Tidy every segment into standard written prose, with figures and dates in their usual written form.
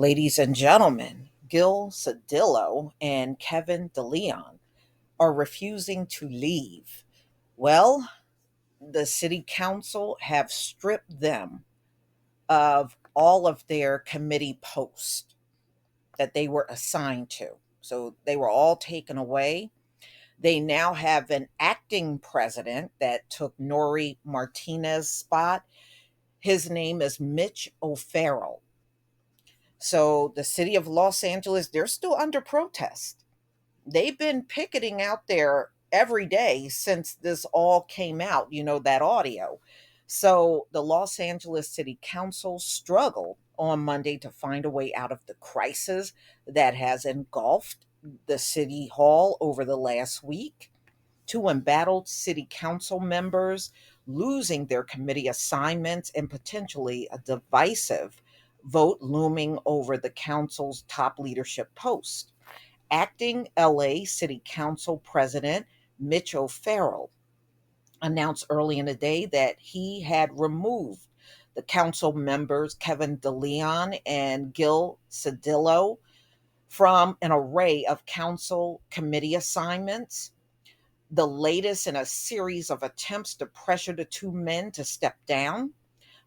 Ladies and gentlemen, Gil Cedillo and Kevin DeLeon are refusing to leave. Well, the city council have stripped them of all of their committee posts that they were assigned to. So they were all taken away. They now have an acting president that took Nori Martinez's spot. His name is Mitch O'Farrell. So the city of Los Angeles, they're still under protest. They've been picketing out there every day since this all came out, that audio. So the Los Angeles City Council struggled on Monday to find a way out of the crisis that has engulfed the city hall over the last week. Two embattled city council members losing their committee assignments and potentially a divisive vote looming over the council's top leadership post. Acting LA City Council President Mitch O'Farrell announced early in the day that he had removed the council members Kevin DeLeon and Gil Cedillo from an array of council committee assignments, the latest in a series of attempts to pressure the two men to step down,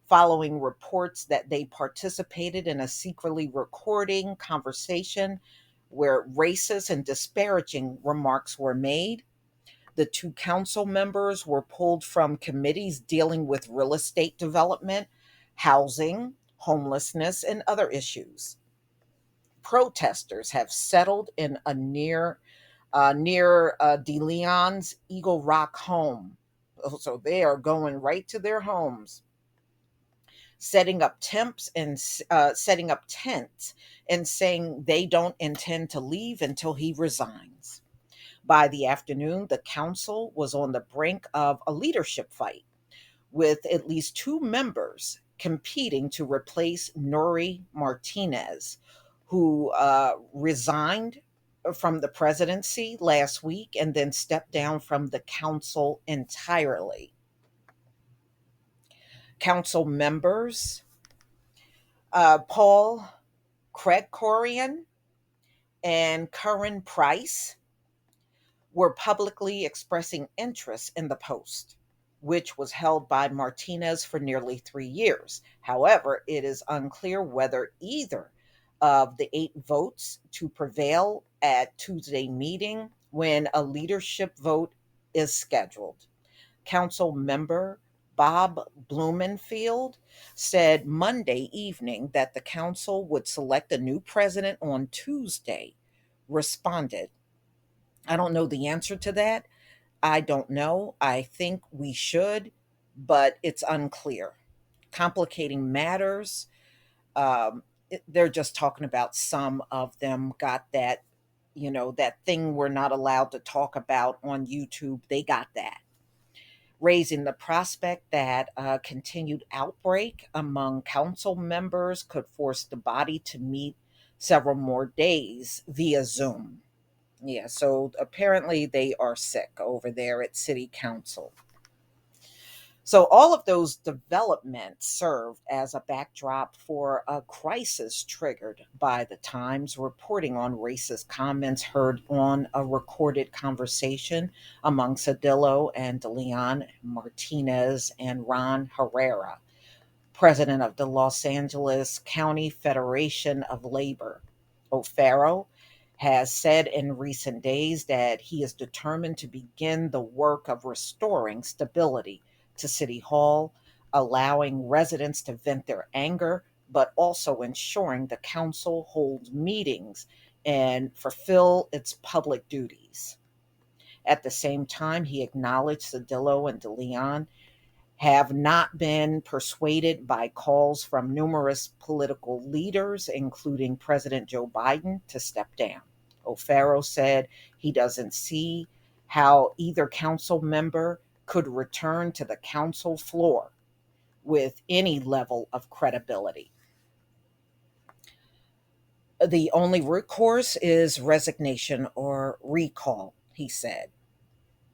following reports that they participated in a secretly recording conversation where racist and disparaging remarks were made. The two council members were pulled from committees dealing with real estate development, housing, homelessness, and other issues. Protesters have settled in a near De Leon's Eagle Rock home. So they are going right to their homes, setting up tents and saying they don't intend to leave until he resigns. By the afternoon, the council was on the brink of a leadership fight, with at least two members competing to replace Nuri Martinez, who resigned from the presidency last week and then stepped down from the council entirely. Council members Paul Craig Corian and Curran Price were publicly expressing interest in the post, which was held by Martinez for nearly 3 years. However, it is unclear whether either of the eight votes to prevail at Tuesday meeting when a leadership vote is scheduled. Council member Bob Blumenfield said Monday evening that the council would select a new president on Tuesday. Responded, I don't know the answer to that. I don't know. I think we should, but it's unclear. Complicating matters. They're just talking about some of them got that, that thing we're not allowed to talk about on YouTube. They got that, raising the prospect that a continued outbreak among council members could force the body to meet several more days via Zoom. Yeah, so apparently they are sick over there at City Council. So all of those developments served as a backdrop for a crisis triggered by the Times reporting on racist comments heard on a recorded conversation among Cedillo and DeLeon Martinez and Ron Herrera, president of the Los Angeles County Federation of Labor. O'Farrell has said in recent days that he is determined to begin the work of restoring stability to City Hall, allowing residents to vent their anger, but also ensuring the council holds meetings and fulfill its public duties. At the same time, he acknowledged Cedillo and DeLeon have not been persuaded by calls from numerous political leaders, including President Joe Biden, to step down. O'Farrell said he doesn't see how either council member could return to the council floor with any level of credibility. The only recourse is resignation or recall, he said.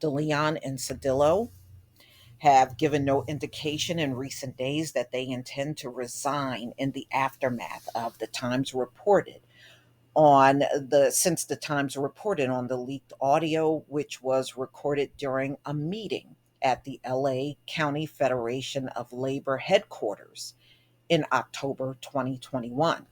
DeLeon and Cedillo have given no indication in recent days that they intend to resign in the aftermath of the Times reported on the since the Times reported on the leaked audio, which was recorded during a meeting at the LA County Federation of Labor headquarters in October 2021.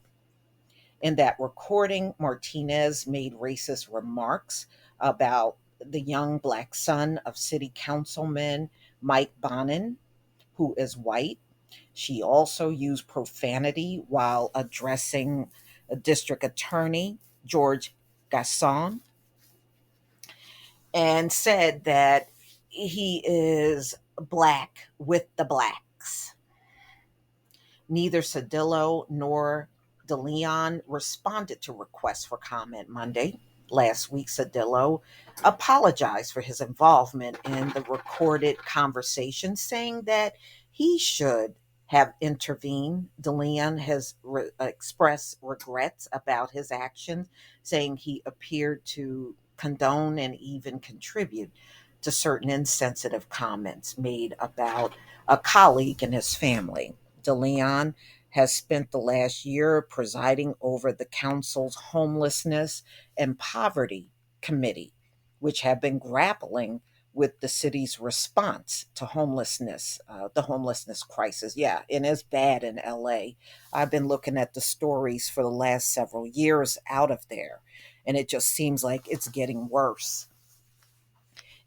In that recording, Martinez made racist remarks about the young black son of city councilman Mike Bonin, who is white. She also used profanity while addressing a district attorney, George Gasson, and said that he is black with the blacks. Neither Cedillo nor DeLeon responded to requests for comment Monday. Last week, Cedillo apologized for his involvement in the recorded conversation, saying that he should have intervened. DeLeon has expressed regrets about his actions, saying he appeared to condone and even contribute to certain insensitive comments made about a colleague and his family. DeLeon has spent the last year presiding over the council's homelessness and poverty committee, which have been grappling with the city's response to homelessness, the homelessness crisis. Yeah, and it's bad in LA. I've been looking at the stories for the last several years out of there, and it just seems like it's getting worse.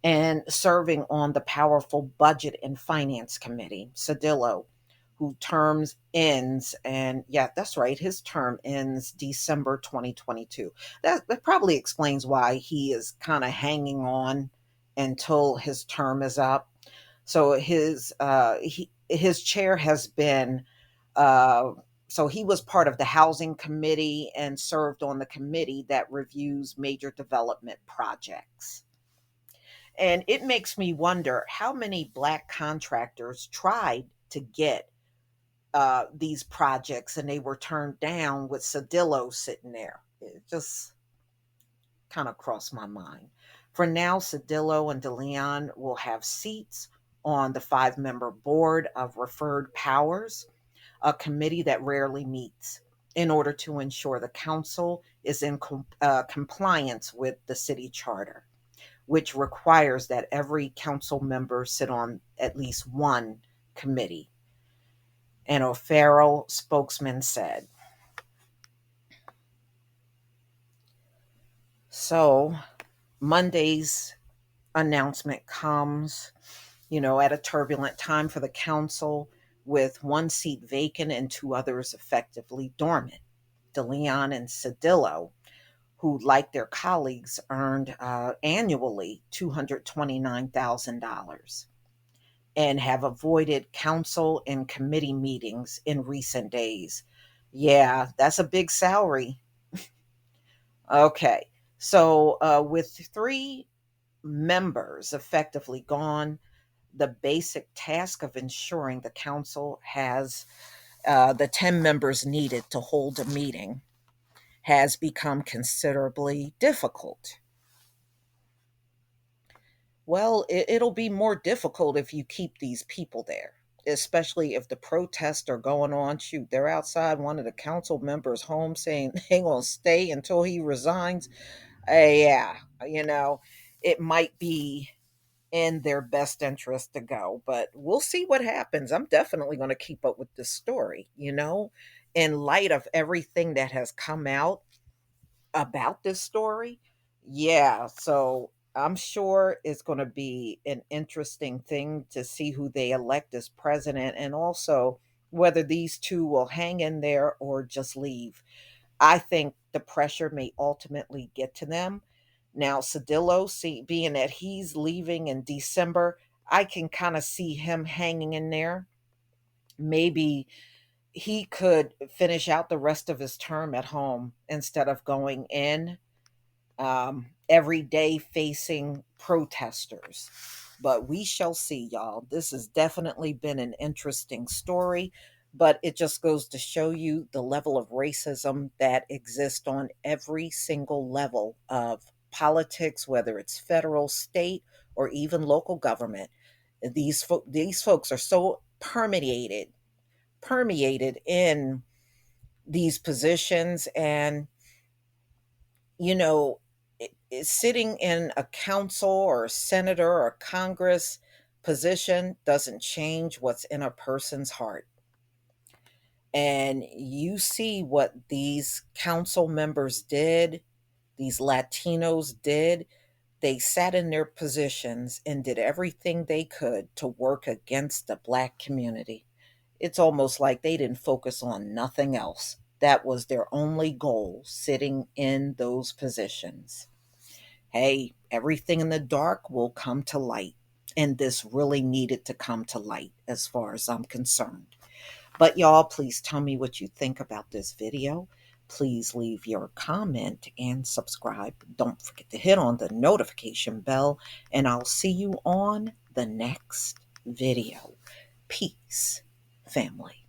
And serving on the powerful Budget and Finance Committee, Cedillo, who terms ends, and yeah, that's right, his term ends December 2022. That probably explains why he is kind of hanging on until his term is up. So his chair has been uh, so he was part of the housing committee and served on the committee that reviews major development projects. And it makes me wonder how many black contractors tried to get these projects and they were turned down with Cedillo sitting there. It just kind of crossed my mind. For now, Cedillo and DeLeon will have seats on the five-member board of referred powers, a committee that rarely meets in order to ensure the council is in compliance with the city charter, which requires that every council member sit on at least one committee. An O'Farrell spokesman said. So Monday's announcement comes, at a turbulent time for the council, with one seat vacant and two others effectively dormant. DeLeon and Cedillo, who, like their colleagues, earned annually $229,000 and have avoided council and committee meetings in recent days. Yeah, that's a big salary. Okay, so with three members effectively gone, the basic task of ensuring the council has the 10 members needed to hold a meeting has become considerably difficult. Well, it'll be more difficult if you keep these people there, especially if the protests are going on. Shoot, they're outside one of the council members' homes saying they're going to stay until he resigns. Yeah, you know, it might be in their best interest to go, but we'll see what happens. I'm definitely going to keep up with this story, in light of everything that has come out about this story. Yeah, so I'm sure it's going to be an interesting thing to see who they elect as president and also whether these two will hang in there or just leave. I think the pressure may ultimately get to them. Now, Cedillo, being that he's leaving in December, I can kind of see him hanging in there. Maybe he could finish out the rest of his term at home instead of going in every day facing protesters. But we shall see, y'all. This has definitely been an interesting story, but it just goes to show you the level of racism that exists on every single level of politics, whether it's federal, state, or even local government. These folks are so permeated in these positions, and you know, sitting in a council or a senator or Congress position doesn't change what's in a person's heart. And you see what these council members did, these Latinos did. They sat in their positions and did everything they could to work against the Black community. It's almost like they didn't focus on nothing else. That was their only goal, sitting in those positions. Hey, everything in the dark will come to light. And this really needed to come to light as far as I'm concerned. But y'all, please tell me what you think about this video. Please leave your comment and subscribe. Don't forget to hit on the notification bell, and I'll see you on the next video. Peace, family.